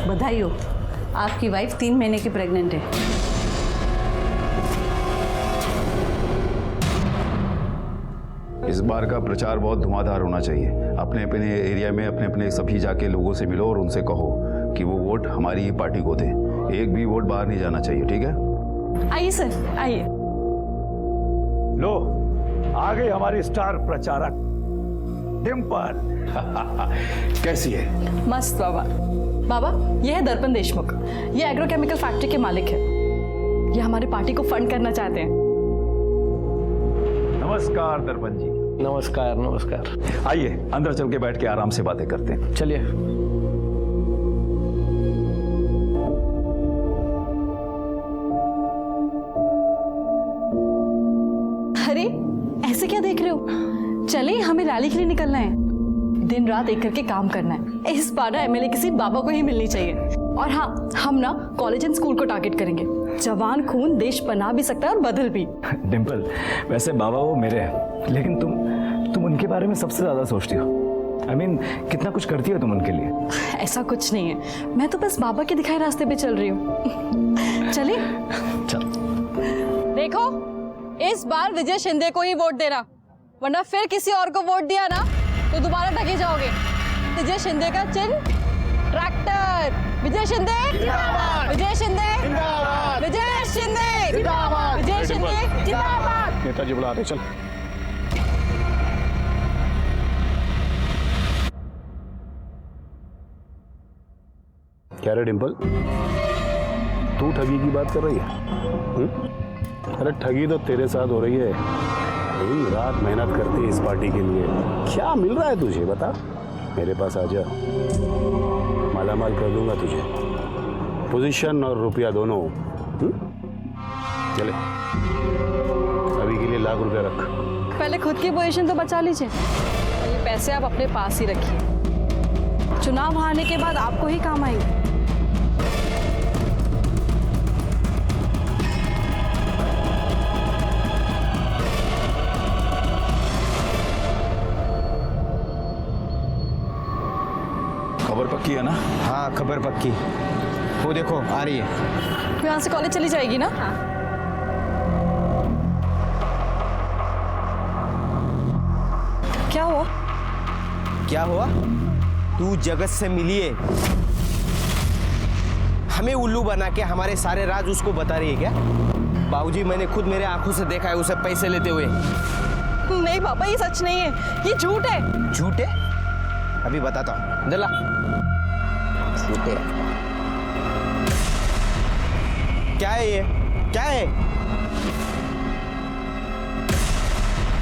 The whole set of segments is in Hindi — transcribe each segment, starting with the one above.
बधाई हो, आपकी वाइफ 3 महीने की प्रेग्नेंट है। इस बार का प्रचार बहुत धुआंधार होना चाहिए। अपने अपने एरिया में अपने अपने सभी जाके लोगों से मिलो और उनसे कहो कि वो वोट हमारी ही पार्टी को दें। एक भी वोट बाहर नहीं जाना चाहिए, ठीक है? आइए सर, आइए। लो, आ गई हमारी स्टार प्रचारक डिम्पल। कैसी है? मस्त बाबा। बाबा, ये है दर्पण देशमुख। ये एग्रोकेमिकल फैक्ट्री के मालिक है। ये हमारी पार्टी को फंड करना चाहते हैं। नमस्कार दर्पण जी। नमस्कार नमस्कार। आइए अंदर चल के बैठ के आराम से बातें करते हैं। चलिए। अरे ऐसे क्या देख रहे हो? चले, हमें रैली के लिए निकलना है। दिन रात एक करके काम करना है। इस बार ना एमएलए की सीट बाबा को ही मिलनी चाहिए। और हाँ, हम ना कॉलेज एंड स्कूल को टारगेट करेंगे। जवान खून देश बना भी सकता है और बदल भी। डिम्पल, वैसे बाबा वो मेरे हैं, लेकिन तुम उनके बारे में सबसे ज्यादा सोचती हो। I mean, कितना कुछ करती हो तुम उनके लिए। ऐसा कुछ नहीं है, मैं तो बस बाबा के दिखाए रास्ते पे चल रही हूँ। चले? चल। देखो, इस बार विजय शिंदे को ही वोट देना, वरना फिर किसी और को वोट दिया ना तो दोबारा ठगे जाओगे। विजय शिंदे का चिन्ह ट्रैक्टर। विजय शिंदे जिंदाबाद, विजय शिंदे जिंदाबाद, विजय शिंदे जिंदाबाद, विजय शिंदे जिंदाबाद। नेताजी बुला रहे, चल। क्या रे डिम्पल, तू ठगी की बात कर रही है? अरे ठगी तो तेरे साथ हो रही है। दिन रात मेहनत करती है इस पार्टी के लिए। क्या मिल रहा है तुझे, बता। मेरे पास आ जा, मालामाल कर दूंगा तुझे, पोजीशन और रुपया दोनों। चले, अभी के लिए लाख रुपया रख। पहले खुद की पोजीशन तो बचा लीजिए, और ये पैसे आप अपने पास ही रखिए। चुनाव हारने के बाद आपको ही काम आएंगे। खबर पक्की है ना? हाँ खबर पक्की। वो देखो आ रही है। तो यहाँ से कॉलेज चली जाएगी ना? क्या हुआ? क्या हुआ? तू जगत से मिली है, हमें उल्लू बना के हमारे सारे राज उसको बता रही है क्या? बाबूजी, मैंने खुद मेरे आंखों से देखा है उसे पैसे लेते हुए। नहीं पापा, ये सच नहीं है, ये झूठ है। झूठ है? अभी बताता हूँ, दिला। झूठ है। क्या है ये? क्या है?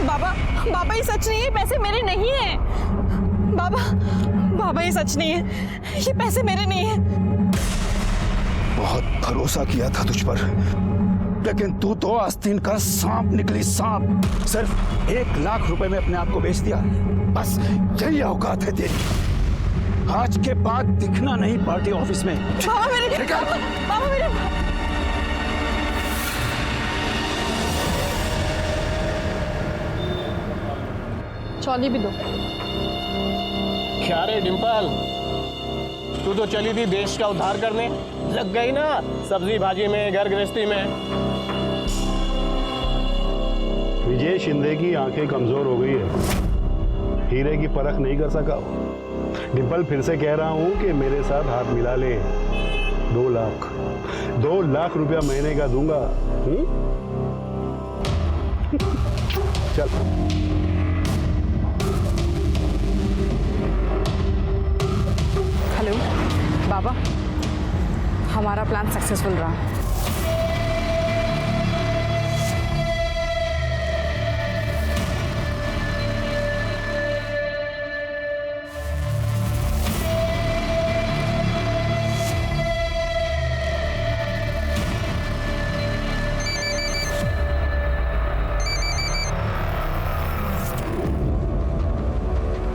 बाबा ये सच नहीं है, पैसे मेरे नहीं है। बाबा ये सच नहीं है, ये पैसे मेरे नहीं है। बहुत भरोसा किया था तुझ पर, लेकिन तू तो आस्तीन का सांप निकली, सांप। सिर्फ 1 लाख रुपए में अपने आप को बेच दिया। बस यही औकात है तेरी। आज के बाद दिखना नहीं पार्टी ऑफिस में। बाबा मेरे चौली भी दो। क्या रे डिम्पल, तू तो चली थी देश का उद्धार करने, लग गई ना सब्जी भाजी में, घर गृहस्थी में। विजय शिंदे की आंखें कमजोर हो गई है, हीरे की परख नहीं कर सका। डिम्पल, फिर से कह रहा हूं कि मेरे साथ हाथ मिला ले। 2 लाख रुपया महीने का दूंगा। चल। हेलो बाबा, हमारा प्लान सक्सेसफुल रहा।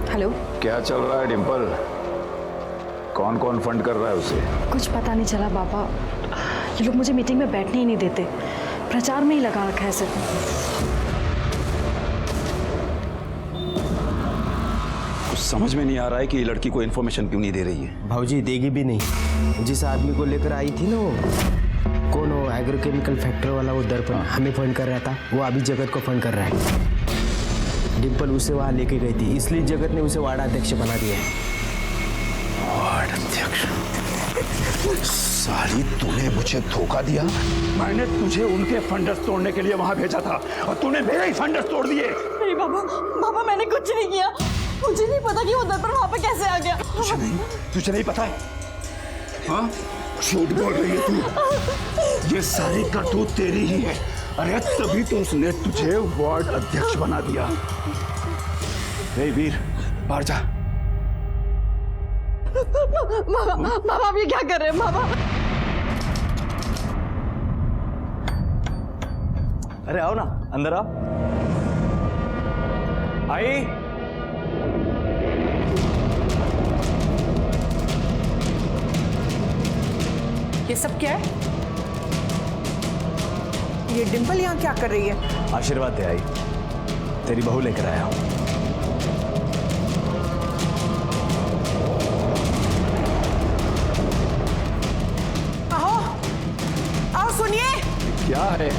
हेलो, क्या चल रहा है डिम्पल? कौन कौन फंड कर रहा है उसे? कुछ पता नहीं चला बाबा, ये लोग मुझे मीटिंग में बैठने ही नहीं देते, प्रचार में ही लगा रखा है सिर्फ। कुछ समझ में नहीं आ रहा है कि ये लड़की को इन्फॉर्मेशन क्यों नहीं दे रही है। भाऊजी देगी भी नहीं। जिस आदमी को लेकर आई थी ना, वो कौन, वो एग्रोकेमिकल फैक्ट्री वाला, वो दर्पण हमें फोन कर रहा था, वो अभी जगत को फोन कर रहा है। डिम्पल उसे वहां लेके गई थी, इसलिए जगत ने उसे वार्ड अध्यक्ष बना दिया है। वार्ड अध्यक्ष? साली, तूने मुझे धोखा दिया। मैंने तुझे उनके फंडर्स तोड़ने के लिए वहां भेजा था और तूने मेरे ही फंडर्स तोड़ दिए। नहीं बाबा, बाबा मैंने कुछ नहीं किया। मुझे नहीं पता कि वो दर्पण वहां पे कैसे आ गया। तुझे नहीं पता है? हाँ, झूठ बोल रही है तू। ये सारी करतूत तेरी ही है। अरे तभी तो उसने तुझे वार्ड अध्यक्ष बना दिया। हे वीर, बाहर जा। बाबा आप ये क्या कर रहे हैं बाबा? अरे आओ ना, अंदर आओ। आई। ये सब क्या है? ये डिम्पल यहाँ क्या कर रही है? आशीर्वाद दे आई, तेरी बहू लेकर आया हूं। आओ, आओ सुनिए। क्या है?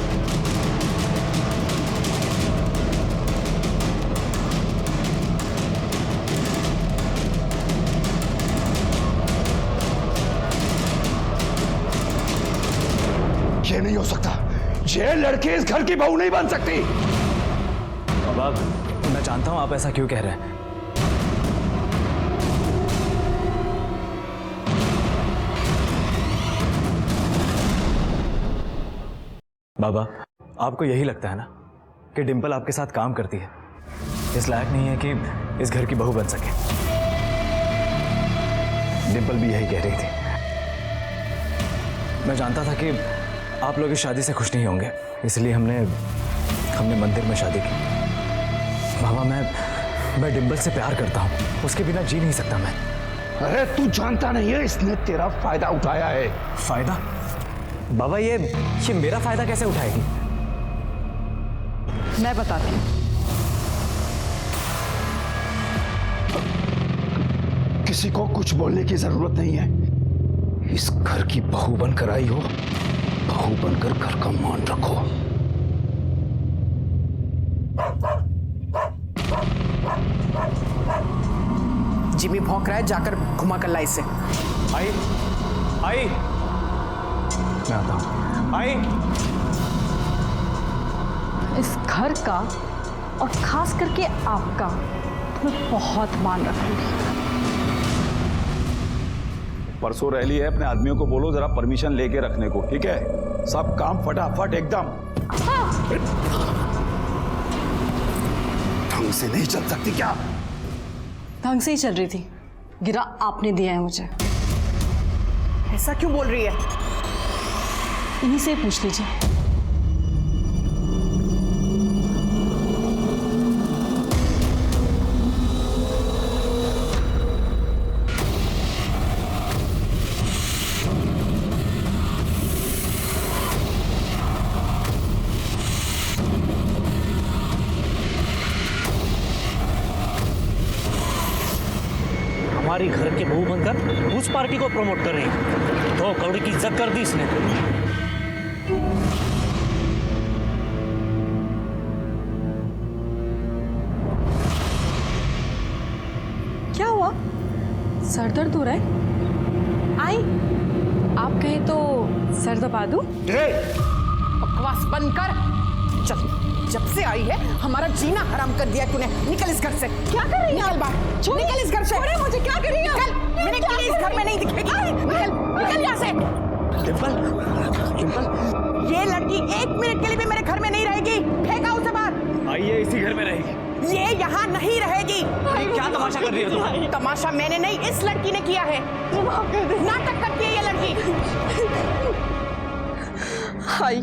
ये नहीं हो सकता। ये लड़की इस घर की बहू नहीं बन सकती। बाबा, मैं जानता हूं आप ऐसा क्यों कह रहे हैं। बाबा, आपको यही लगता है ना कि डिम्पल आपके साथ काम करती है, इस लायक नहीं है कि इस घर की बहू बन सके। डिम्पल भी यही कह रही थी। मैं जानता था कि आप लोग इस शादी से खुश नहीं होंगे, इसलिए हमने मंदिर में शादी की। बाबा, मैं डिम्पल से प्यार करता हूँ, उसके बिना जी नहीं सकता मैं। अरे तू जानता नहीं है, इसने तेरा फायदा उठाया है। फायदा? बाबा, ये मेरा फायदा कैसे उठाएगी? मैं बताती हूँ। किसी को कुछ बोलने की जरूरत नहीं है। इस घर की बहू बनकर आई हो, बहू बनकर घर का मान रखो। जिमी भौंक रहा है, जाकर घुमा कर ला इसे। आई, मैं आता हूं। आई। इस घर का और खास करके आपका तो मैं बहुत मान रखूंगी। परसों रैली है, अपने आदमियों को बोलो जरा परमिशन लेके रखने को, ठीक है? सब काम फटाफट एकदम। ढंग से नहीं चल सकती क्या? ढंग से ही चल रही थी, गिरा आपने दिया है मुझे। ऐसा क्यों बोल रही है? इन्हीं से ही पूछ लीजिए। हमारी घर के बहू बनकर उस पार्टी को प्रमोट कर रही है, तो कौड़ी की इज्जत कर दी इसने। क्या हुआ? सर दर्द हो रहा है? आई, आप कहें तो सर दबा दूं? बकवास बंद कर। चल, जब से आई है हमारा जीना हराम कर दिया तूने। निकल इस घर से। क्या कर रही है? निकल बाहर। निकल इस घर से। छोड़िए मुझे। क्या कर रही है? निकल। मैंने कहा इस घर में नहीं दिखेगी। निकल, निकल यहाँ से। डिम्पल, डिम्पल, ये लड़की एक मिनट के लिए भी मेरे घर में नहीं रहेगी। फेंका उसे बाहर। आइए, इसी घर में रहेगी। ये यहाँ नहीं रहेगी। क्या तमाशा कर रही हो तुम? तमाशा मैंने नहीं, इस लड़की ने किया है। नाटक करती है ये लड़की। हाय,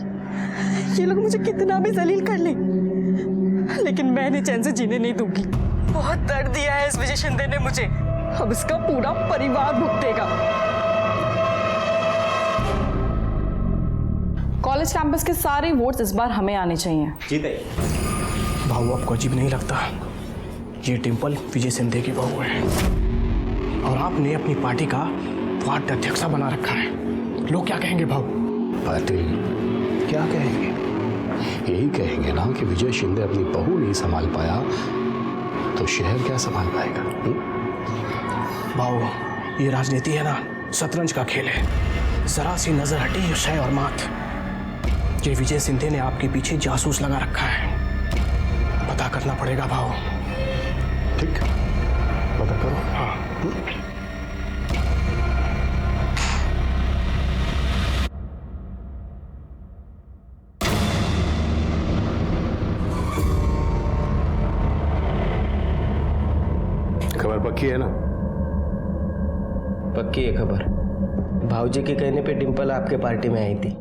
ये लोग मुझे कितना भी जलील कर ले, लेकिन मैंने चैन से जीने नहीं दूंगी। बहुत दर्द दिया है इस विजय शिंदे ने मुझे, अब इसका पूरा परिवार भुगतेगा। कॉलेज कैंपस के सारे वोट्स इस बार हमें आने चाहिए। भाऊ, आपको अजीब नहीं लगता? ये डिम्पल विजय सिंधे की बहू है और आपने अपनी पार्टी का वार्ड अध्यक्ष बना रखा है। लोग क्या कहेंगे भाऊ? पाटिल क्या कहेंगे? यही कहेंगे ना कि विजय शिंदे अपनी बहू नहीं संभाल पाया तो शहर क्या संभाल पाएगा? भाऊ ये राजनीति है ना, शतरंज का खेल है। जरा सी नजर हटी शय और मात। ये विजय सिंधे ने आपके पीछे जासूस लगा रखा है। पता करना पड़ेगा भाऊ। ठीक, पता करो। हाँ। खबर पक्की है ना? पक्की है खबर। भाऊजी के कहने पे डिम्पल आपके पार्टी में आई थी।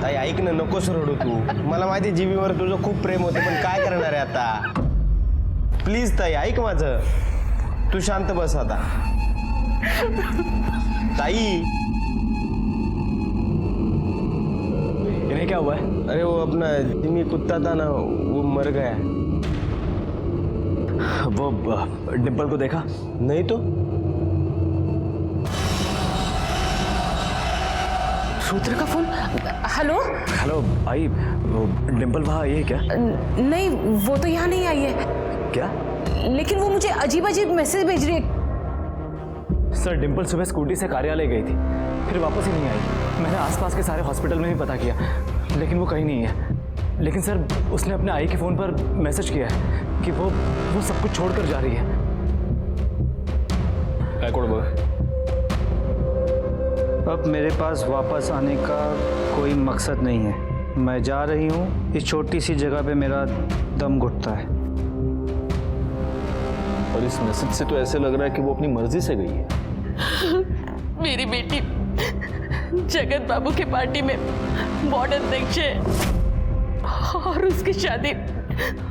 ताई ऐक ना, नकोस रडू तू। मला माहिती जीबीवर तुझं खूप प्रेम होते, पण काय करणार आहे आता? प्लीज ताई ऐक माझं, तू शांत बस आता। ताई इन्हें क्या हुआ है? अरे वो अपना जिमी कुत्ता था ना, वो मर गया। वो डिम्पल को देखा? नहीं तो। रुद्र का फोन। हेलो। हेलो भाई, वो डिम्पल वहाँ आई है क्या? नहीं, वो तो यहाँ नहीं आई है। क्या? लेकिन वो मुझे अजीब अजीब मैसेज भेज रही है। सर डिम्पल सुबह स्कूटी से कार्यालय गई थी, फिर वापस ही नहीं आई। मैंने आसपास के सारे हॉस्पिटल में भी पता किया, लेकिन वो कहीं नहीं है। लेकिन सर उसने अपने आई के फ़ोन पर मैसेज किया है कि वो सब कुछ छोड़कर जा रही है। अब मेरे पास वापस आने का कोई मकसद नहीं है। मैं जा रही हूँ। इस छोटी सी जगह पे मेरा दम घुटता है। और इस मैसेज से तो ऐसे लग रहा है कि वो अपनी मर्जी से गई है। मेरी बेटी जगत बाबू के पार्टी में वार्ड अध्यक्ष है और उसकी शादी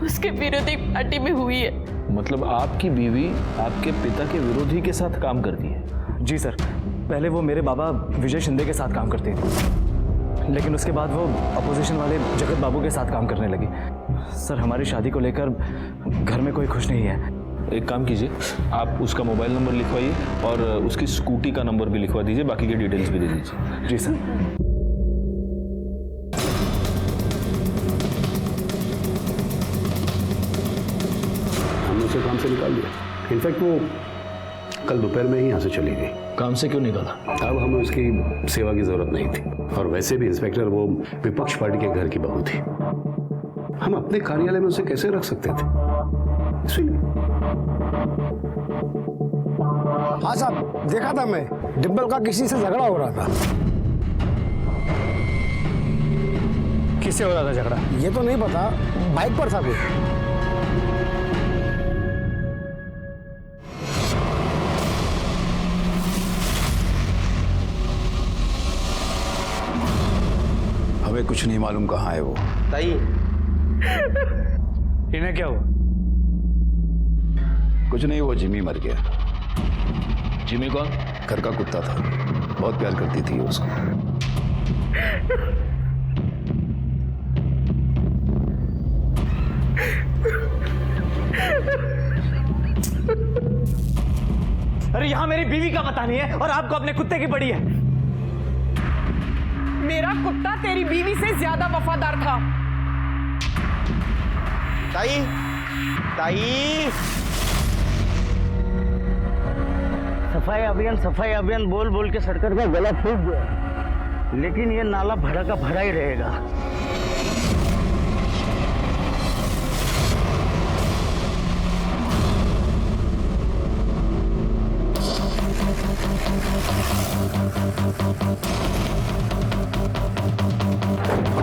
उसके विरोधी पार्टी में हुई है। मतलब आपकी बीवी आपके पिता के विरोधी के साथ काम करती है? जी सर, पहले वो मेरे बाबा विजय शिंदे के साथ काम करती थी, लेकिन उसके बाद वो अपोजिशन वाले जगत बाबू के साथ काम करने लगी। सर हमारी शादी को लेकर घर में कोई खुश नहीं है। एक काम कीजिए, आप उसका मोबाइल नंबर लिखवाइए और उसकी स्कूटी का नंबर भी लिखवा दीजिए, बाकी की डिटेल्स भी दे दीजिए। जी सर। हमने उसे काम से निकाल दिया। इनफैक्ट वो कल दोपहर में ही यहाँ से चली गई। काम से क्यों निकाला? अब हमें उसकी सेवा की जरूरत नहीं थी, और वैसे भी इंस्पेक्टर वो विपक्ष पार्टी के घर की बहू थी। हम अपने कार्यालय में उसे कैसे रख सकते थे? इसलिए हाँ साहब, देखा था मैं, डिम्पल का किसी से झगड़ा हो रहा था। किससे हो रहा था झगड़ा? ये तो नहीं पता, बाइक पर था कुछ। हमें कुछ नहीं मालूम कहाँ है वो। ताई इन्हें क्या हुआ? कुछ नहीं, वो जिमी मर गया। जिमी कौन? घर का कुत्ता था, बहुत प्यार करती थी उसको। अरे यहाँ मेरी बीवी का पता नहीं है और आपको अपने कुत्ते की पड़ी है। मेरा कुत्ता तेरी बीवी से ज्यादा वफादार था। ताई ताई सफाई अभियान बोल बोल के सरकार का गला फूट गया, लेकिन ये नाला भरा का भरा ही रहेगा।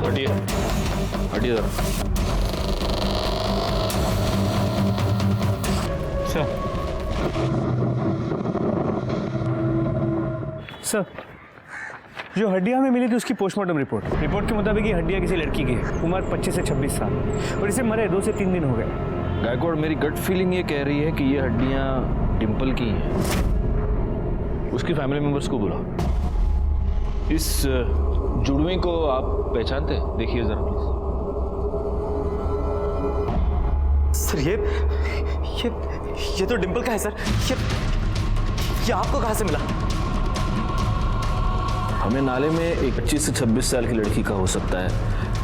हटिए हटिए जरा। सर, जो हड्डियां हमें मिली थी उसकी पोस्टमार्टम रिपोर्ट के मुताबिक ये हड्डियां किसी लड़की की है, उम्र 25 से 26 साल, और इसे मरे 2 से 3 दिन हो गए। गायकवाड़, मेरी गट फीलिंग ये कह रही है कि ये हड्डियां डिंपल की हैं। उसकी फैमिली मेंबर्स को बुलाओ। इस जुड़वे को आप पहचानते हैं? देखिए जरा प्लीज। सर ये तो डिंपल का है सर। ये आपको कहाँ से मिला? हमें नाले में एक 25 से 26 साल की लड़की का हो सकता है,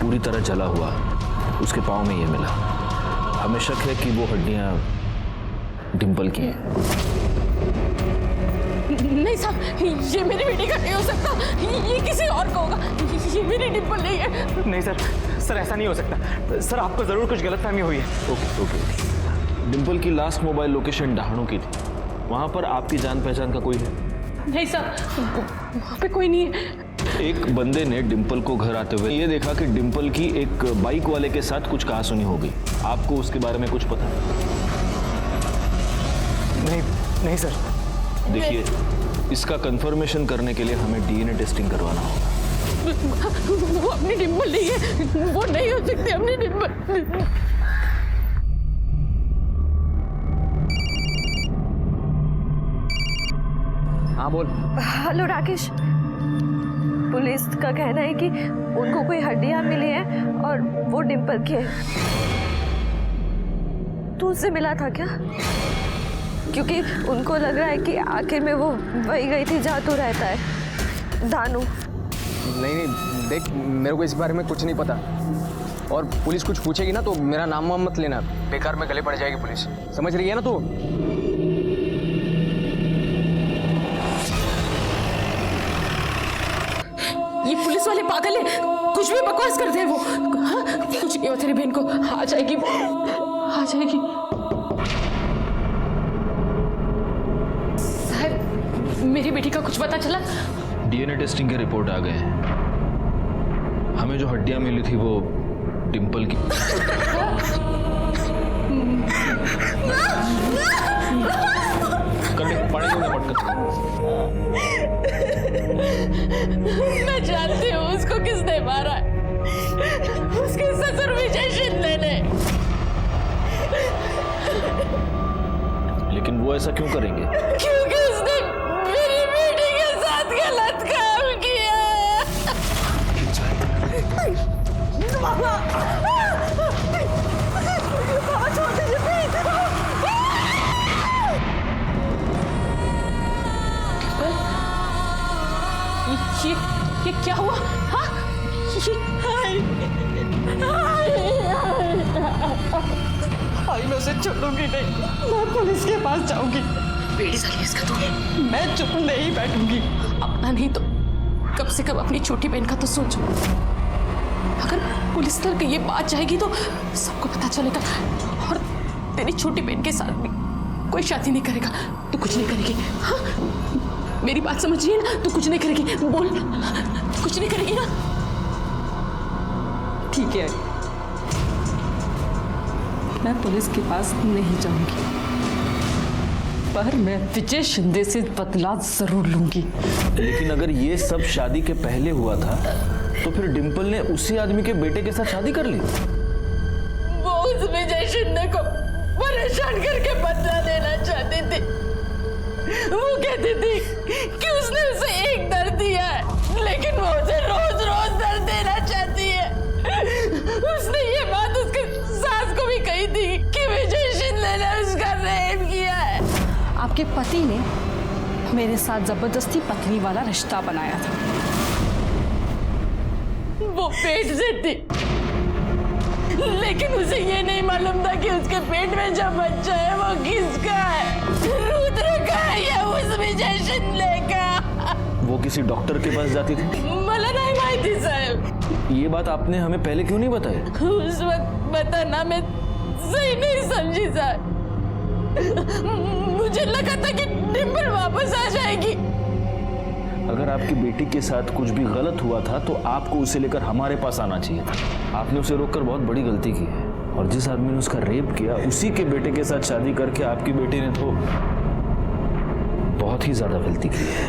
पूरी तरह जला हुआ, उसके पाँव में ये मिला। हमें शक है कि वो हड्डियां डिंपल की हैं। नहीं साहब, ये मेरी बेटी का नहीं हो सकता, ये किसी और का होगा, ये मेरी डिंपल नहीं है। नहीं सर, ऐसा नहीं हो सकता सर, आपको जरूर कुछ गलतफहमी हुई है। ओके। डिंपल की लास्ट मोबाइल लोकेशन डहाणू की थी, वहां पर आपकी जान पहचान का कोई है? नहीं साहब, वहाँ पे कोई नहीं है। एक बंदे ने डिंपल को घर आते हुए ये देखा कि डिंपल की एक बाइक वाले के साथ कुछ कहासुनी हो गई। आपको उसके बारे में कुछ पता है? नहीं सर। देखिए, इसका कंफर्मेशन करने के लिए हमें डीएनए टेस्टिंग करवाना होगा। वो अपनी डिंपल नहीं है, वो नहीं हो सकती अपनी डिंपल। हाँ बोल। हेलो राकेश, पुलिस का कहना है कि उनको कोई हड्डियां मिली हैं और वो डिंपल की है। तू उससे मिला था क्या? क्योंकि उनको लग रहा है कि आखिर में वो वही गई थी जहाँ तू रहता है, दानू। नहीं, देख, मेरे को इस बारे में कुछ नहीं पता, और पुलिस कुछ पूछेगी ना तो मेरा नाम वाम मत लेना, बेकार में गले पड़ जाएगी पुलिस, समझ रही है ना तू? ये पुलिस वाले पागल है, कुछ भी बकवास करते हैं वो। हाँ, कुछ नहीं हो तेरी बहन को, आ जाएगी वो, आ जाएगी। साहब, मेरी बेटी का कुछ पता चला? डीएनए टेस्टिंग के रिपोर्ट आ गए हैं। हमें जो हड्डियां मिली थी वो डिंपल की। मैं जानती हूँ उसको किसने मारा है, उसके ससुर विजय शिंदे ने। लेकिन वो ऐसा क्यों करेंगे? क्योंकि उसने मेरी बेटी के साथ गलत काम किया। ये क्या हुआ? हाँ? मैं उसे छोड़ूंगी नहीं, मैं पुलिस के पास जाऊंगी। बेटी साली इसका तो मैं चुप नहीं बैठूंगी। अपना नहीं तो कम से कम अपनी छोटी बहन का तो सोचो। अगर पुलिस तक ये बात जाएगी तो सबको पता चलेगा, और तेरी छोटी बहन के साथ भी कोई शादी नहीं करेगा। तू कुछ नहीं करेगी? हाँ, मेरी बात समझ रही है ना? तू कुछ नहीं करेगी? बोल, कुछ नहीं करेगी ना? ठीक है, मैं पुलिस के पास नहीं जाऊंगी, पर मैं विजय शिंदे से बदला जरूर लूंगी। लेकिन अगर ये सब शादी के पहले हुआ था तो फिर डिंपल ने उसी आदमी के बेटे के साथ शादी कर ली। वो उस विजय शिंदे को परेशान करके बदला लेना चाहती थी। वो कहती थी कि उसने उसे एक दर्द दिया है, लेकिन वो उसे रोज रोज दर्द देना चाहती है। उसने ये बात उसके सास को भी कही थी कि विजय शिंदे ने उसका रेप किया है। आपके पति ने मेरे साथ जबरदस्ती पत्नी वाला रिश्ता बनाया था। वो पेट से थी, लेकिन उसे ये नहीं मालूम था कि उसके पेट में जो बच्चा है वो किसका है, रुद्र का है या उस विजय शिंदे का। वो किसी डॉक्टर के पास जाती थी? मला नहीं माहिती साहब। ये बात आपने हमें पहले क्यों नहीं बताई? उस वक्त बताना मैं सही नहीं समझी साहब। मुझे लगा था कि डिंपल वापस आ जाएगी। अगर आपकी बेटी के साथ कुछ भी गलत हुआ था तो आपको उसे लेकर हमारे पास आना चाहिए था। आपने उसे रोककर बहुत बड़ी गलती की है, और जिस आदमी ने उसका रेप किया उसी के बेटे के साथ शादी करके आपकी बेटी ने तो बहुत ही ज्यादा गलती की है।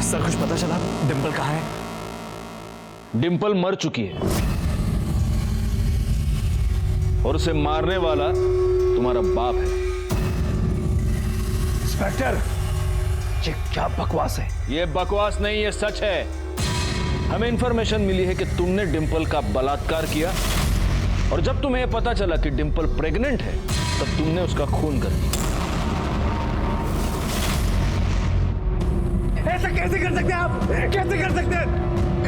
सर कुछ पता चला डिंपल कहाँ है? डिंपल मर चुकी है और उसे मारने वाला तुम्हारा बाप है। इंस्पेक्टर, ये क्या बकवास है? ये बकवास नहीं, ये सच है। हमें इंफॉर्मेशन मिली है कि तुमने डिंपल का बलात्कार किया और जब तुम्हें यह पता चला कि डिंपल प्रेग्नेंट है तब तुमने उसका खून कर दिया। ऐसा कैसे कर सकते हैं आप? कैसे कर सकते हैं?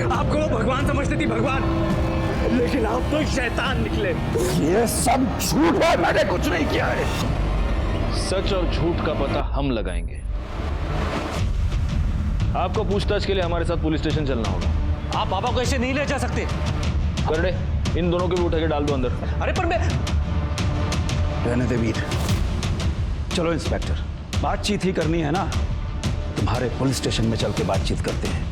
आपको वो भगवान समझती थी, भगवान, लेकिन आप तो शैतान निकले। ये सब झूठ है, मैंने कुछ नहीं किया है। सच और झूठ का पता हम लगाएंगे। आपको पूछताछ के लिए हमारे साथ पुलिस स्टेशन चलना होगा। आप पापा को ऐसे नहीं ले जा सकते। करड़े, इन दोनों को भी उठा के डाल दो अंदर। अरे पर मैं रहने दे वीर। चलो इंस्पेक्टर, बातचीत ही करनी है ना, तुम्हारे पुलिस स्टेशन में चल के बातचीत करते हैं,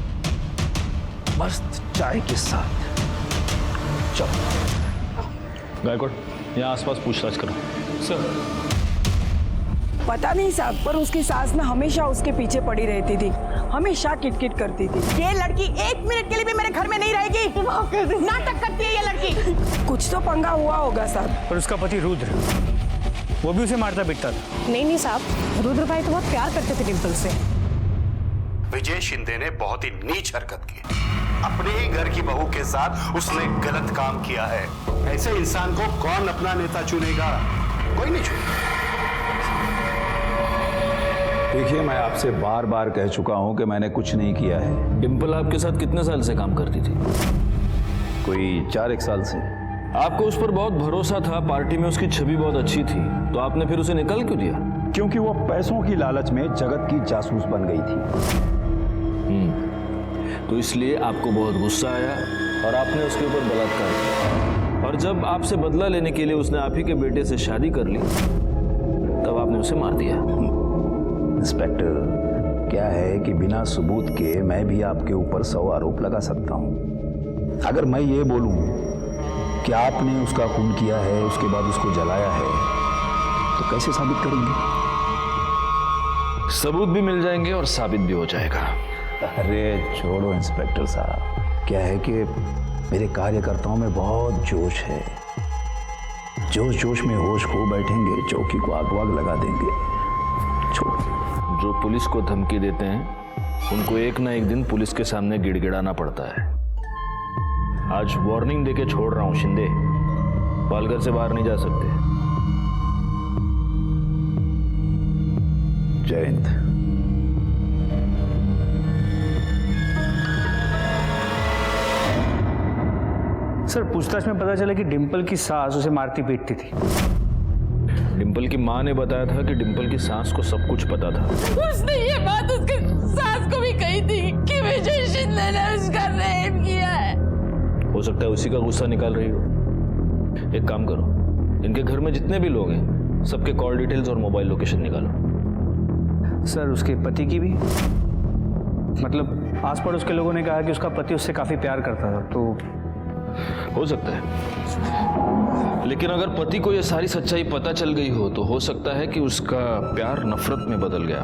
मस्त चाय के साथ। चलो। गायकवाड़, यहाँ आसपास पूछताछ करो। सर। पता नहीं साहब, पर उसकी सास ना हमेशा उसके पीछे पड़ी रहती थी, हमेशा किटकिट करती थी। ये लड़की 1 मिनट के लिए भी मेरे घर में नहीं रहेगी। नाटक करती है ये लड़की। कुछ तो पंगा हुआ होगा साहब। पर उसका पति रुद्र, वो भी उसे मारता पीटता था। नहीं साहब, रुद्र भाई तो बहुत प्यार करते थे डिंपल से। विजय शिंदे ने बहुत ही नीच हरकत की। अपने ही घर की बहू के साथ उसने गलत काम किया है। ऐसे इंसान को कौन अपना नेता चुनेगा? कोई नहीं चुनेगा। देखिए, मैं आपसे बार बार कह चुका हूं कि मैंने कुछ नहीं किया है। डिंपल आपके साथ कितने साल से काम करती थी? कोई 4-1 साल से। आपको उस पर बहुत भरोसा था, पार्टी में उसकी छवि बहुत अच्छी थी, तो आपने फिर उसे निकाल क्यों दिया? क्योंकि वो पैसों की लालच में जगत की जासूस बन गई थी। तो इसलिए आपको बहुत गुस्सा आया और आपने उसके ऊपर बलात्कार किया। और जब आपसे बदला लेने के लिए उसने आप ही के बेटे से शादी कर ली तब आपने उसे मार दिया। इंस्पेक्टर, क्या है कि बिना सबूत के मैं भी आपके ऊपर 100 आरोप लगा सकता हूं। अगर मैं ये बोलूं कि आपने उसका खून किया है, उसके बाद उसको जलाया है, तो कैसे साबित करेंगे? सबूत भी मिल जाएंगे और साबित भी हो जाएगा। अरे छोड़ो इंस्पेक्टर साहब, क्या है कि मेरे कार्यकर्ताओं में बहुत जोश है। जोश जोश में होश खो बैठेंगे, चौकी को आग वाग लगा देंगे। छोड़ो। जो पुलिस को धमकी देते हैं उनको एक ना एक दिन पुलिस के सामने गिड़गिड़ाना पड़ता है। आज वार्निंग देके छोड़ रहा हूं शिंदे, पालघर से बाहर नहीं जा सकते। जय हिंद। सर, पूछताछ में पता चला कि डिंपल की सास उसे मारती पीटती थी। डिंपल की माँ ने बताया था कि डिंपल की सास को सब कुछ पता था। उसने ये बात उसके सास को भी कही थी कि विजय शिंदे ने उसका रेप किया है। हो सकता है उसी का गुस्सा निकाल रही हो। एक काम करो, इनके घर में जितने भी लोग हैं सबके कॉल डिटेल्स और मोबाइल लोकेशन निकालो। सर, उसके पति की भी? मतलब आस पड़ोस के लोगों ने कहा कि उसका पति उससे काफी प्यार करता था, तो हो सकता है। लेकिन अगर पति को यह सारी सच्चाई पता चल गई हो तो हो सकता है कि उसका प्यार नफरत में बदल गया।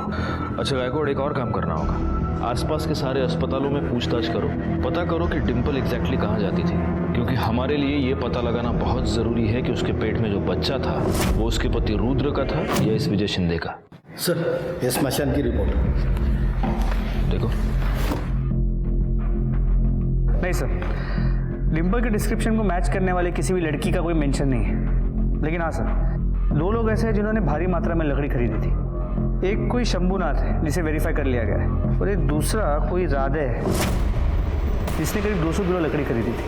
अच्छा गायकवाड़, एक और काम करना होगा। आसपास के सारे अस्पतालों में पूछताछ करो, पता करो कि डिंपल एग्जैक्टली कहाँ जाती थी, क्योंकि हमारे लिए ये पता लगाना बहुत जरूरी है कि उसके पेट में जो बच्चा था वो उसके पति रुद्र का था या इस विजय शिंदे का। सर, ये स्मशान की रिपोर्ट। देखो। नहीं सर, डिंपल के डिस्क्रिप्शन को मैच करने वाले किसी भी लड़की का कोई मेंशन नहीं है। लेकिन हाँ सर, 2 लोग ऐसे हैं जिन्होंने भारी मात्रा में लकड़ी खरीदी थी। एक कोई शंभुनाथ है जिसे वेरीफाई कर लिया गया है, और एक दूसरा कोई राधे है जिसने करीब 200 किलो लकड़ी खरीदी थी,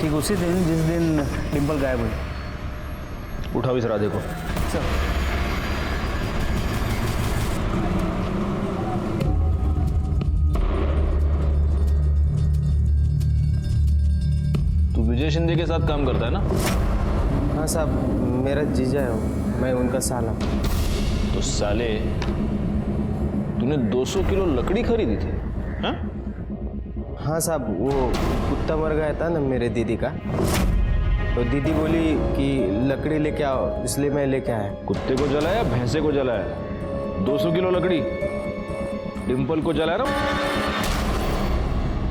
ठीक उसी दिन जिस दिन डिंपल गायब हुई। उठाओ इस राधे को। सर। विजय शिंदे के साथ काम करता है ना? हाँ साहब, मेरा जीजा है, मैं उनका साला। तो साले, तूने 200 किलो लकड़ी खरीदी थी? हाँ? हाँ साहब, वो कुत्ता मर गया था ना मेरे दीदी का, तो दीदी बोली कि लकड़ी लेके आओ, इसलिए मैं लेके आया। कुत्ते को जलाया, भैंसे को जलाया? 200 किलो लकड़ी डिम्पल को जलाया ना?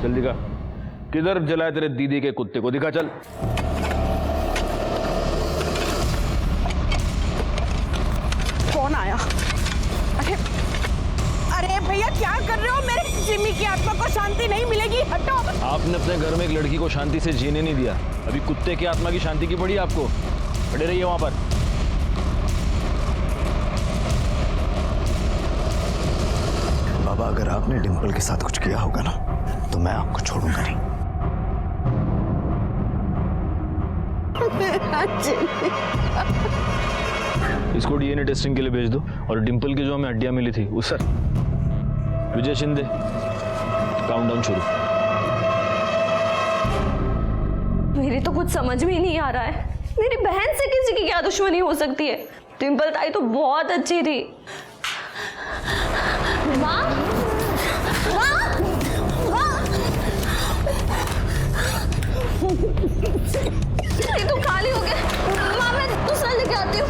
चल दिखा, किधर जलाया तेरे दीदी के कुत्ते को, दिखा चल। कौन आया? अरे भैया क्या कर रहे हो? मेरे जिमी की आत्मा को शांति नहीं मिलेगी, हटो। आपने अपने घर में एक लड़की को शांति से जीने नहीं दिया, अभी कुत्ते की आत्मा की शांति की पड़ी आपको। खड़े रहिए वहां पर। बाबा, अगर आपने डिम्पल के साथ कुछ किया होगा ना, तो मैं आपको छोड़ूंगा नहीं। इसको डीएनए टेस्टिंग के लिए भेज दो, और डिम्पल की जो हमें हड्डियां मिली थी उस सर विजय शिंदे, काउंटडाउन शुरू। मेरी तो कुछ समझ में ही नहीं आ रहा है, मेरी बहन से किसी की क्या दुश्मनी हो सकती है? डिम्पल ताई तो बहुत अच्छी थी। माँ, माँ, माँ, ये तो खाली हो गया। माँ, मैं दूसरा लेके आती हूँ।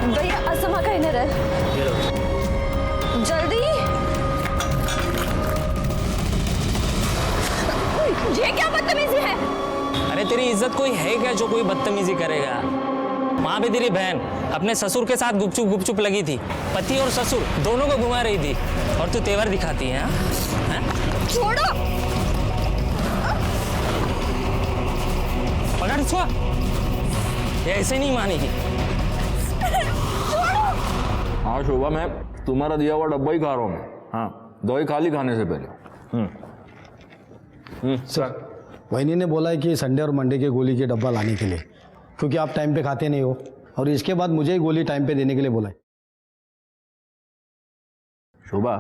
भैया असमा का इनर है, जल्दी। ये क्या बदतमीजी है? अरे तेरी इज्जत कोई है क्या जो कोई बदतमीजी करेगा? वहां पे तेरी बहन अपने ससुर के साथ गुपचुप गुपचुप लगी थी, पति और ससुर दोनों को घुमा रही थी, और तू तेवर दिखाती है? छोड़ो। पकड़ छुआ, ये ऐसे नहीं मानेगी। हाँ शोभा, मैं तुम्हारा दिया हुआ डब्बा ही खा रहा हूँ। हाँ, दवाई खा ली खाने से पहले। सर, वहीनी ने बोला है कि संडे और मंडे के गोली के डब्बा लाने के लिए, क्योंकि आप टाइम पे खाते नहीं हो, और इसके बाद मुझे ही गोली टाइम पे देने के लिए बोला है। शोभा,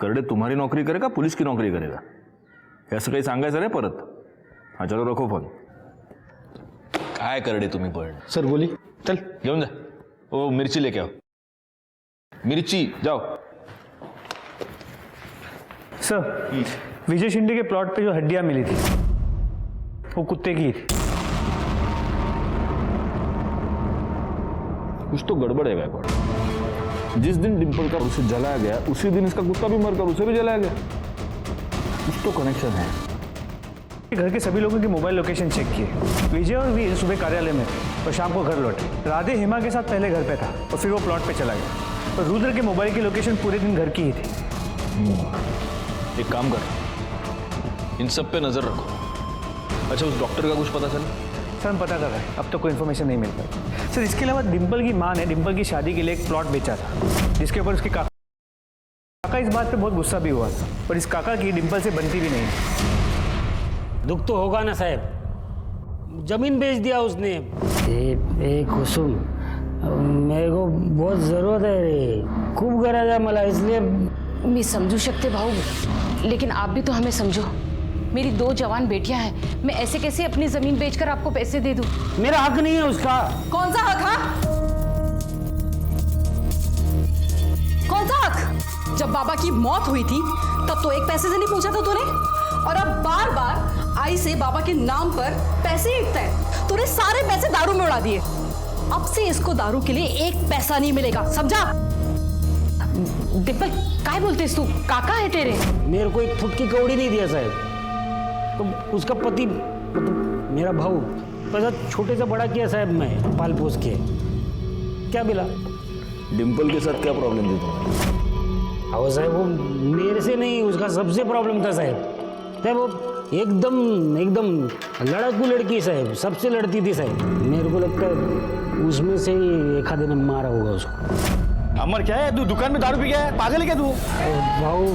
करडे तुम्हारी नोकरी करेगा, पुलिस की नोकरी करेगा? असं काही सांगायचं रे परत? हाँ चलो रखो फोन। काय करडे तुम्ही पण? सर गोली चल घेऊन जा। ओ मिर्ची लेके आओ, मिर्ची जाओ। सर, विजय शिंदे के प्लॉट पे जो हड्डियां मिली थी वो कुत्ते की थी। कुछ तो गड़बड़ है गायकवाड़। जिस दिन डिम्पल का उसे जलाया गया, उसी दिन इसका कुत्ता भी मरकर उसे भी जलाया गया। कुछ तो कनेक्शन है। घर के सभी लोगों की मोबाइल लोकेशन चेक किए। विजय और वीर सुबह कार्यालय में और शाम को घर लौटे। राधे हेमा के साथ पहले घर पे था और फिर वो प्लॉट पे चला गया। और रुद्र के मोबाइल की लोकेशन पूरे दिन घर की ही थी। एक काम कर, इन सब पे नजर रखो। अच्छा, उस डॉक्टर का कुछ पता चला? सर, हम पता कर रहे हैं, अब तो कोई इन्फॉर्मेशन नहीं मिल पाई। सर, इसके अलावा डिम्पल की माँ ने डिम्पल की शादी के लिए एक प्लॉट बेचा था, जिसके ऊपर उसके काका इस बात पे बहुत गुस्सा भी हुआ था, और इस काका की डिम्पल से बनती भी नहीं। दुख तो होगा ना साहब, जमीन बेच दिया उसने। ए कुसुम, मेरे को बहुत जरूरत है रे, खूप गरज आहे मला, इसलिए मैं समझू शकते भाऊ, लेकिन आप भी तो हमें समझो। मेरी 2 जवान बेटियां हैं, मैं ऐसे कैसे अपनी जमीन बेचकर आपको पैसे दे दूं? मेरा हक नहीं है उसका। कौन सा हक? हाँ, कौन सा हक? जब बाबा की मौत हुई थी तब तो एक पैसे से नहीं पूछा था तूने, और अब बार बार आई से बाबा के नाम पर पैसे ईंटता है। तूने सारे पैसे दारू में उड़ा दिए। अब से इसको दारू के लिए 1 पैसा नहीं मिलेगा, समझा? डिम्पल, काय बोलतेस तू? काका है तेरे? मेरे को एक फुट की कौड़ी नहीं दिया साहब, तो उसका पति मतलब मेरा भाऊ पैसा छोटे से बड़ा किया साहब, मैं पाल पोस के। क्या मिला? डिम्पल के साथ क्या प्रॉब्लम थी तुम्हारी? अब साहब वो मेरे से नहीं, उसका सबसे प्रॉब्लम था साहब। वो एकदम लड़ाकू लड़की साहब, सबसे लड़ती थी साहब। मेरे को लगता है उसमें से ही एक आधे ने मारा होगा उसको। अमर, क्या है तू दुकान में दारू पी गया है? पागल है क्या तू? भाऊ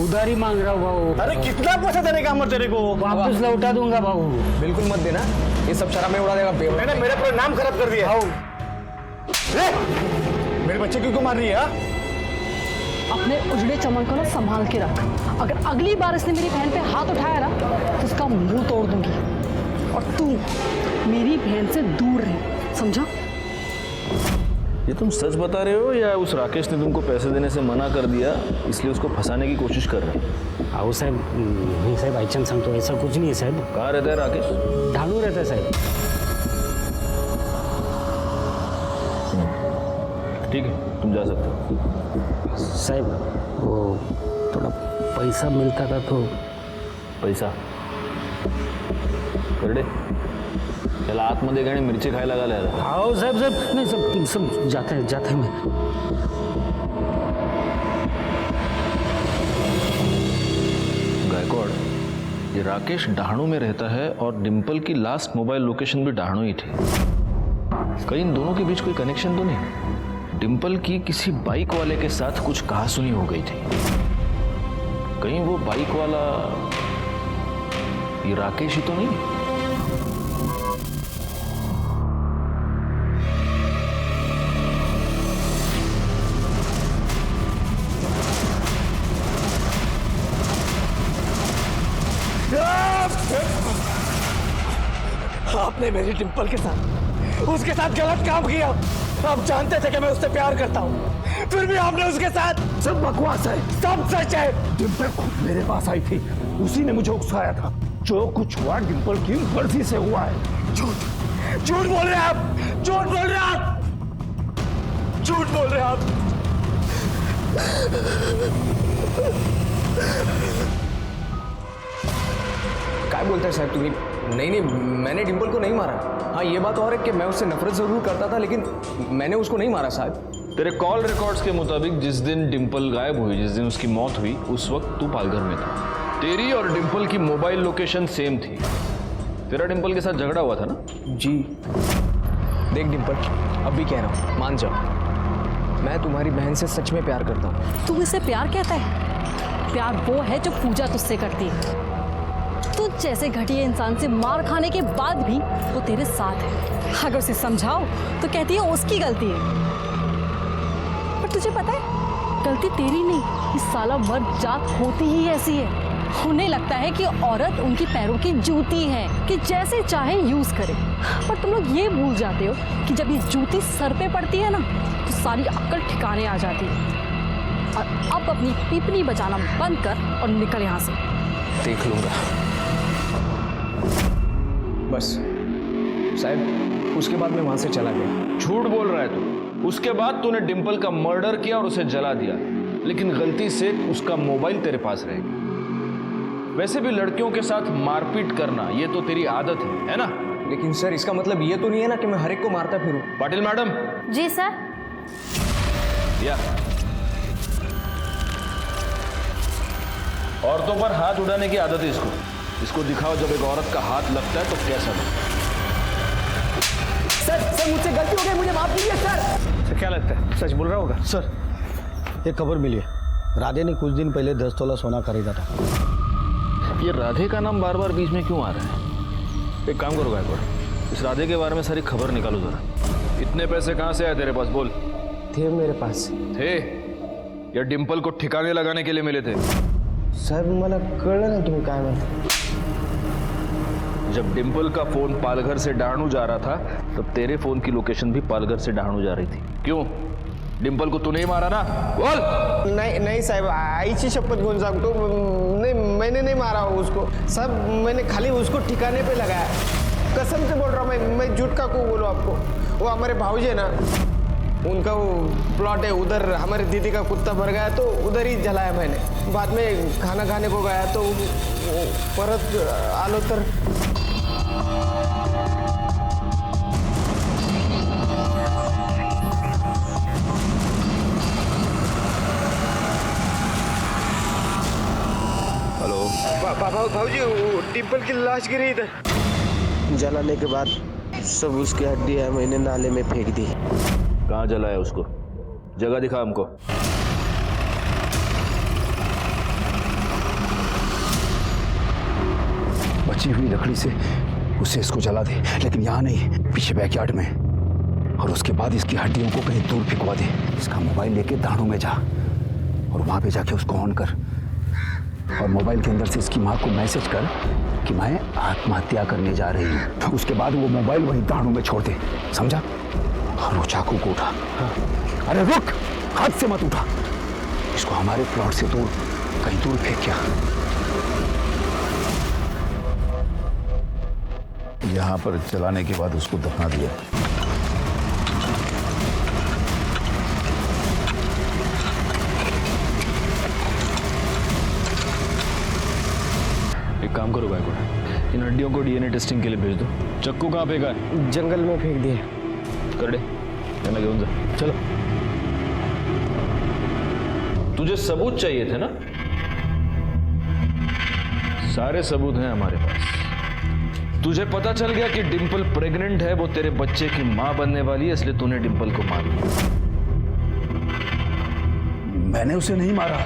उधारी मांग रहा हूँ भाऊ। अरे कितना पैसा देने का अमर तेरे को? वापस लौटा दूंगा भाऊ। बिल्कुल मत देना, ये सब शराब में उड़ा देगा। मैंने मेरे पूरा नाम खराब कर दिया। मेरे बच्चे क्यों मार रही है? अपने उजड़े चमन को ना संभाल के रख। अगर अगली बार इसने मेरी बहन पे हाथ उठाया ना तो उसका मुंह तोड़ दूंगी। और तू मेरी बहन से दूर रहे, समझा? ये तुम सच बता रहे हो या उस राकेश ने तुमको पैसे देने से मना कर दिया इसलिए उसको फंसाने की कोशिश कर रहे हो? आओ साहब, नहीं साहब, आई चांस तो ऐसा कुछ नहीं है साहब। कहाँ रहता है राकेश? ढालू रहता है साहब। ठीक है, तुम जा सकते हो। साहब वो थोड़ा पैसा मिलता था तो। पैसा करडे त्याला आतमध्ये गाणी मिरची खायला घालायला. आओ साहब साहब, नहीं सब जाते हैं मैं. गायकवाड़, ये राकेश डहाणू में रहता है और डिम्पल की लास्ट मोबाइल लोकेशन भी डहाणू ही थी. कहीं इन दोनों के बीच कोई कनेक्शन तो नहीं? डिम्पल की किसी बाइक वाले के साथ कुछ कहासुनी हो गई थी. कहीं वो बाइक वाला ये राकेश ही तो नहीं? आपने मेरी डिम्पल के साथ उसके साथ गलत काम किया. आप जानते थे कि मैं उससे प्यार करता हूँ, फिर भी आपने उसके साथ. सब बकवास है, सब सच है. डिम्पल खुद मेरे पास आई थी, उसी ने मुझे उकसाया था. जो कुछ हुआ डिम्पल की मर्जी से हुआ है. झूठ झूठ बोल रहे हैं आप, झूठ बोल रहे हैं आप, झूठ बोल रहे हैं आप. क्या बोलते हैं साहब तुम्हें? नहीं, मैंने डिम्पल को नहीं मारा. हाँ, ये बात और है कि मैं उससे नफरत जरूर करता था, लेकिन मैंने उसको नहीं मारा साहब. तेरे कॉल रिकॉर्ड्स के मुताबिक जिस दिन डिम्पल गायब हुई, जिस दिन उसकी मौत हुई, उस वक्त तू पालघर में था. तेरी और डिम्पल की मोबाइल लोकेशन सेम थी. तेरा डिम्पल के साथ झगड़ा हुआ था ना? जी. देख डिम्पल, अब भी कह रहा हूँ, मान जाओ, मैं तुम्हारी बहन से सच में प्यार करता हूँ. तू इसे प्यार कहता है? प्यार वो है जो पूजा तुझसे करती है. तू जैसे घटिया इंसान से मार खाने के बाद भी वो तेरे साथ है. अगर उसे समझाओ तो कहती है उसकी गलती है. पर तुझे पता है, गलती तेरी नहीं, इस साला मर्द जात होती ही ऐसी है. उन्हें लगता है कि औरत उनकी पैरों की जूती है कि जैसे चाहे यूज करे. पर तुम लोग ये भूल जाते हो कि जब ये जूती सर पे पड़ती है ना, तो सारी अक्ल ठिकाने आ जाती है. और अब अपनी पीपनी बजाना बंद कर और निकल यहाँ से. देख लूंगा. बस साहब, उसके बाद मैं वहां से चला गया. झूठ बोल रहा है तू. उसके बाद तूने डिम्पल का मर्डर किया और उसे जला दिया, लेकिन गलती से उसका मोबाइल तेरे पास रहेगा. वैसे भी लड़कियों के साथ मारपीट करना ये तो तेरी आदत है ना? लेकिन सर, इसका मतलब ये तो नहीं है ना कि मैं हर एक को मारता फिरूं. पाटिल मैडम. जी सर. या औरतों पर हाथ उठाने की आदत है इसको. इसको दिखाओ जब एक औरत का हाथ लगता है तो कैसा लगता है. सर मुझसे गलती हो गई, मुझे माफ कीजिए सर. क्या लगता है, सच बोल रहा होगा? सर, एक खबर मिली है. राधे ने कुछ दिन पहले 10 तोला सोना खरीदा था. ये राधे का नाम बार बार बीच में क्यों आ रहा है? एक काम करो गायकवाड़, इस राधे के बारे में सारी खबर निकालो जरा. इतने पैसे कहाँ से आए तेरे पास? बोल. थे मेरे पास. थे या डिम्पल को ठिकाने लगाने के लिए मिले थे? साहब मला कळलं नाही तुम्ही काय म्हणता. जब डिम्पल का फोन पालघर से डहाणू जा रहा था, तब तेरे फोन की लोकेशन भी पालघर से डहाणू जा रही थी. क्यों? डिम्पल को तू नहीं मारा ना? बोल. नहीं साहब, आईची शपथ घेऊन सांगतो, नहीं, मैंने नहीं मारा उसको साहब. मैंने खाली उसको ठिकाने पे लगाया. कसम से बोल रहा हूँ, मैं झूठ का को बोलूँ आपको. वो हमारे भाऊजी है ना, उनका वो प्लॉट है उधर. हमारी दीदी का कुत्ता मर गया तो उधर ही जलाया मैंने. बाद में खाना खाने को गया तो परत आलो तर. हेलो भाऊजी, डिम्पल की लाश गिरी इधर. जलाने के बाद सब उसकी हड्डियां मैंने नाले में फेंक दी. कहाँ जलाया उसको? जगह दिखा हमको. बची हुई लकड़ी से उसे इसको जला दे, लेकिन यहाँ नहीं, पीछे बैकयार्ड में. और उसके बाद इसकी हड्डियों को कहीं दूर फेंकवा दे. इसका मोबाइल लेके दाणू में जा और वहां पे जाके उसको ऑन कर. और मोबाइल के अंदर से इसकी माँ को मैसेज कर कि मैं आत्महत्या करने जा रही हूँ. उसके बाद वो मोबाइल वहीं दाणू में छोड़ दे. समझा? और वो चाकू को उठा। अरे रुक, हाथ से मत उठा, इसको हमारे प्लॉट से दूर कहीं दूर फेंक क्या। यहां पर जलाने के बाद उसको दफना दिया। एक काम करो गायकवाड, इन हड्डियों को डीएनए टेस्टिंग के लिए भेज दो। चक्कू कहाँ फेंका है? जंगल में फेंक दिए। कर दे, कहना घेऊन जा। चलो। तुझे सबूत चाहिए थे ना? सारे सबूत हैं हमारे पास। तुझे पता चल गया कि डिंपल प्रेग्नेंट है, वो तेरे बच्चे की मां बनने वाली है, इसलिए तूने डिंपल को मार लिया। मैंने उसे नहीं मारा,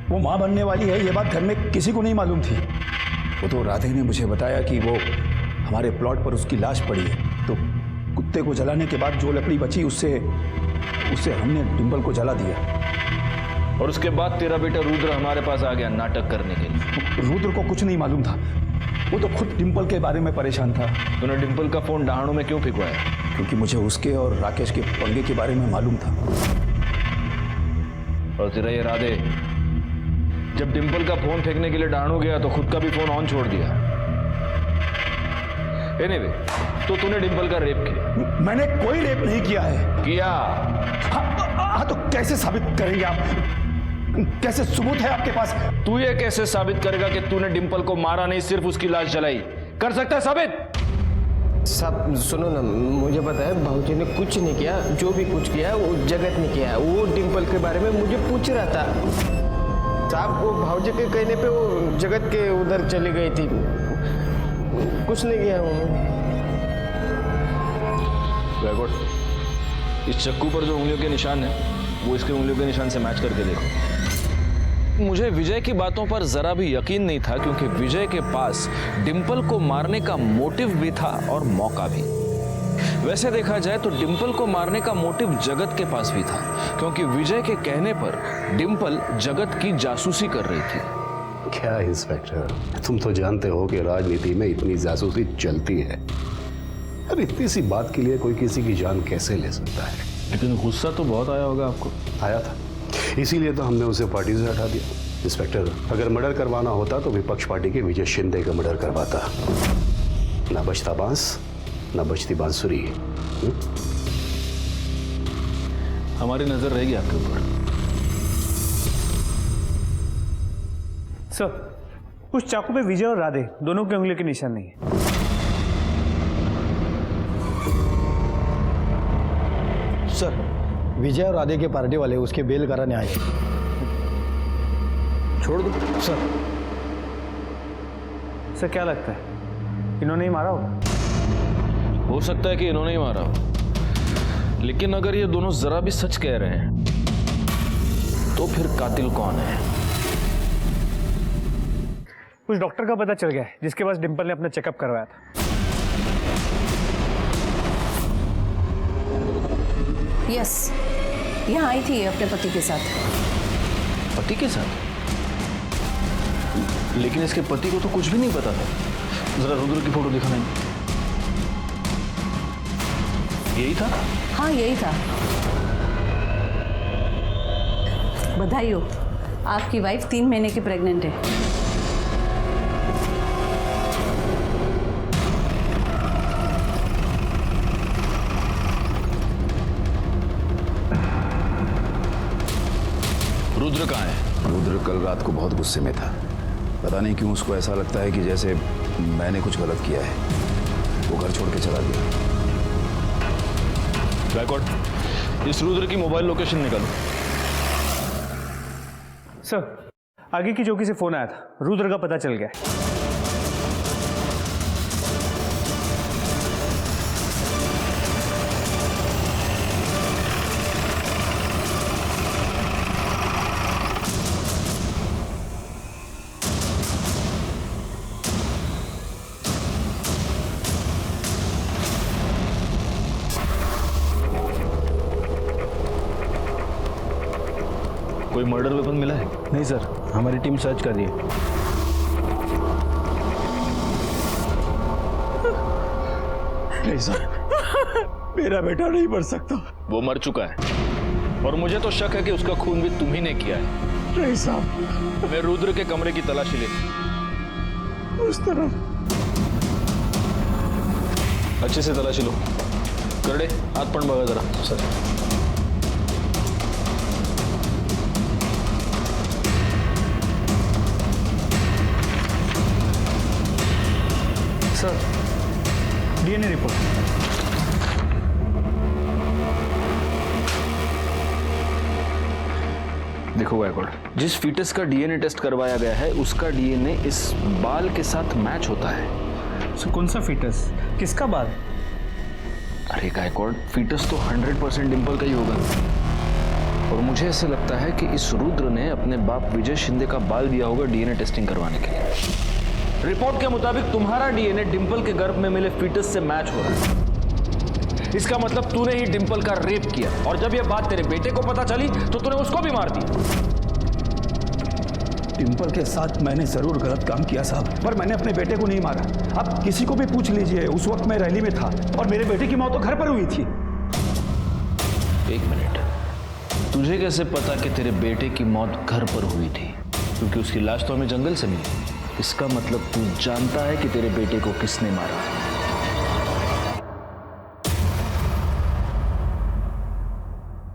वो मां बनने वाली है ये बात घर में किसी को नहीं मालूम थी। वो तो राधे ने मुझे बताया कि वो हमारे प्लॉट पर उसकी लाश पड़ी है, तो कुत्ते को जलाने के बाद जो लकड़ी बची उससे हमने डिंपल को जला दिया। और उसके बाद तेरा बेटा रुद्र हमारे पास आ गया नाटक करने के लिए। रुद्र को कुछ नहीं मालूम था, वो तो खुद डिंपल के बारे में परेशान था। तूने डिंपल का फोन डहाणों में क्यों फेंकवाया? क्योंकि मुझे उसके और राकेश के पंगे के बारे में मालूम था। और तेरा ये राधे जब डिंपल का फोन फेंकने के लिए डहाणू गया तो खुद का भी फोन ऑन छोड़ दिया। एनीवे, तो तूने डिंपल का रेप किया? मैंने कोई रेप नहीं किया है। किया? हाँ, तो कैसे साबित करेंगे आप? कैसे सबूत है आपके पास? तू ये कैसे साबित करेगा कि तूने डिंपल को मारा नहीं, सिर्फ उसकी लाश जलाई? कर सकता है साबित? साहब सुनो ना, मुझे पता है भाऊजी ने कुछ नहीं किया, जो भी कुछ किया वो जगत ने किया। वो डिंपल के बारे में मुझे पूछ रहा था साहब, वो भाऊजी के कहने पे वो जगत के उधर चली गई थी, कुछ नहीं किया उन्होंने। इस चक्कू पर जो उंगलियों के निशान है वो इसके उंगलियों के निशान से मैच करके देखो। मुझे विजय की बातों पर जरा भी यकीन नहीं था, क्योंकि विजय के पास डिंपल को मारने का मोटिव भी था और मौका भी। वैसे देखा जाए तो डिंपल को मारने का मोटिव जगत के पास भी था, क्योंकि विजय के कहने पर डिंपल जगत की जासूसी कर रही थी। क्या इंस्पेक्टर, तुम तो जानते हो कि राजनीति में इतनी जासूसी चलती है। अरे इतनी सी बात के लिए कोई किसी की जान कैसे ले सकता है? लेकिन गुस्सा तो बहुत आया होगा आपको। आया था, इसीलिए तो हमने उसे पार्टी से हटा दिया। इंस्पेक्टर, अगर मर्डर करवाना होता तो विपक्ष पार्टी के विजय शिंदे का मर्डर करवाता। ना बचता बांस, ना बचती बांसुरी। हमारी नजर रहेगी आपके ऊपर। सर, उस चाकू पे विजय और राधे दोनों के उंगली के निशान नहीं है। सर, विजय और राधे के पार्टी वाले उसके बेल कराने आए। छोड़ दो सर। सर क्या लगता है इन्होंने ही मारा होगा? हो सकता है कि इन्होंने ही मारा हो, लेकिन अगर ये दोनों जरा भी सच कह रहे हैं तो फिर कातिल कौन है? उस डॉक्टर का पता चल गया है जिसके पास डिंपल ने अपना चेकअप करवाया था। यस, यहाँ आई थी अपने पति के साथ। पति के साथ? लेकिन इसके पति को तो कुछ भी नहीं पता था। जरा रुद्र की फोटो दिखाना। यही था? हाँ यही था। बधाई हो, आपकी वाइफ 3 महीने की प्रेग्नेंट है। रुद्र कहाँ है? रुद्र कल रात को बहुत गुस्से में था। पता नहीं क्यों उसको ऐसा लगता है कि जैसे मैंने कुछ गलत किया है। वो घर छोड़ के चला गया। गायकवाड, इस रुद्र की मोबाइल लोकेशन निकालो। सर, आगे की चौकी से फोन आया था, रुद्र का पता चल गया। कोई मर्डर वेपन मिला है? नहीं सर, हमारी टीम सर्च कर रही है। नहीं सर, मेरा बेटा नहीं मर सकता। वो मर चुका है और मुझे तो शक है कि उसका खून भी तुम ही ने किया है। नहीं साहब, मैं रुद्र के कमरे की तलाशी ले उस तरफ अच्छे से तलाशी लो। करडे हाथ पण बघा जरा। Sir sir DNA report. देखो गायकवाड़, जिस फीटस का डीएनए टेस्ट करवाया गया है उसका डीएनए इस बाल के साथ मैच होता है। सर कौन सा फीटस, किसका बाल? अरे गायकवाड़, फीटस तो 100% डिंपल का ही होगा और मुझे ऐसा लगता है कि इस रुद्र ने अपने बाप विजय शिंदे का बाल दिया होगा डीएनए टेस्टिंग करवाने के लिए। रिपोर्ट के मुताबिक तुम्हारा डीएनए डिंपल के गर्भ में मिले फीटस से मैच हो रहा है। इसका मतलब तूने ही डिंपल का रेप किया और जब यह बात तेरे बेटे को पता चली तो तूने उसको भी मार दिया। डिंपल के साथ मैंने जरूर गलत काम किया साहब, पर मैंने अपने बेटे को नहीं मारा। आप किसी को भी पूछ लीजिए, उस वक्त मैं रैली में था और मेरे बेटे की मौत तो घर पर हुई थी। एक मिनट, तुझे कैसे पता कि तेरे बेटे की मौत घर पर हुई थी? क्योंकि उसकी लाश तो हमें जंगल से मिली। इसका मतलब तू जानता है कि तेरे बेटे को किसने मारा।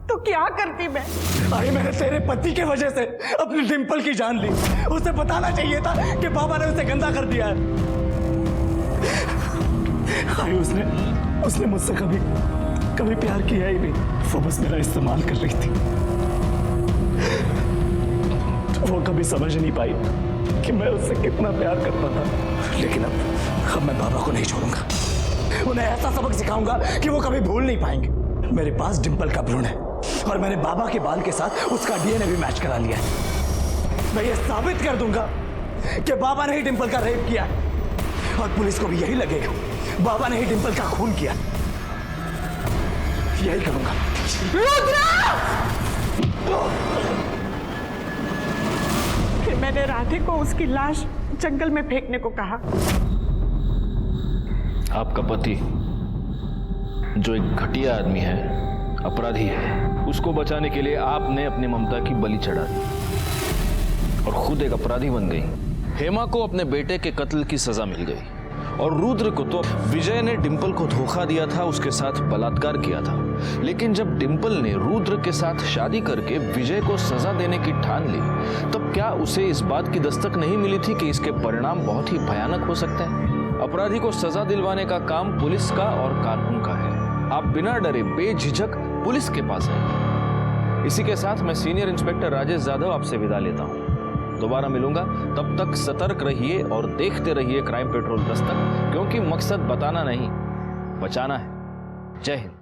तो क्या करती मैं? भाई मैंने तेरे पति के वजह से अपनी डिंपल की जान ली। उसे बताना चाहिए था कि बाबा ने उसे गंदा कर दिया है। भाई उसने मुझसे कभी प्यार किया ही नहीं। वो बस मेरा इस्तेमाल कर रही थी। वो कभी समझ नहीं पाई कि मैं उससे कितना प्यार करता था। लेकिन अब मैं बाबा को नहीं छोड़ूंगा। उन्हें ऐसा सबक सिखाऊंगा कि वो कभी भूल नहीं पाएंगे। मेरे पास डिंपल का भ्रूण है और मैंने बाबा के बाल के साथ उसका डीएनए भी मैच करा लिया है। मैं ये साबित कर दूंगा कि बाबा ने ही डिंपल का रेप किया और पुलिस को भी यही लगेगा बाबा ने ही डिंपल का खून किया। यही करूंगा। फिर मैंने राधे को उसकी लाश जंगल में फेंकने को कहा। आपका पति जो एक घटिया आदमी है, अपराधी है, उसको बचाने के लिए आपने अपनी ममता की बलि चढ़ा दी और खुद एक अपराधी बन गई। हेमा को अपने बेटे के कत्ल की सजा मिल गई और रुद्र को तो विजय ने डिंपल को धोखा दिया था, उसके साथ बलात्कार किया था। लेकिन जब डिंपल ने रुद्र के साथ शादी करके विजय को सजा देने की ठान ली, तब क्या उसे इस बात की दस्तक नहीं मिली थी कि इसके परिणाम बहुत ही भयानक हो सकते हैं? अपराधी को सजा दिलवाने का काम पुलिस का और कानून का है। आप बिना डरे बेझिझक पुलिस के पास हैं। इसी के साथ मैं सीनियर इंस्पेक्टर राजेश यादव आपसे विदा लेता हूं। दोबारा मिलूंगा, तब तक सतर्क रहिए और देखते रहिए क्राइम पेट्रोल दस्तक, क्योंकि मकसद बताना नहीं, बचाना है। जय हिंद।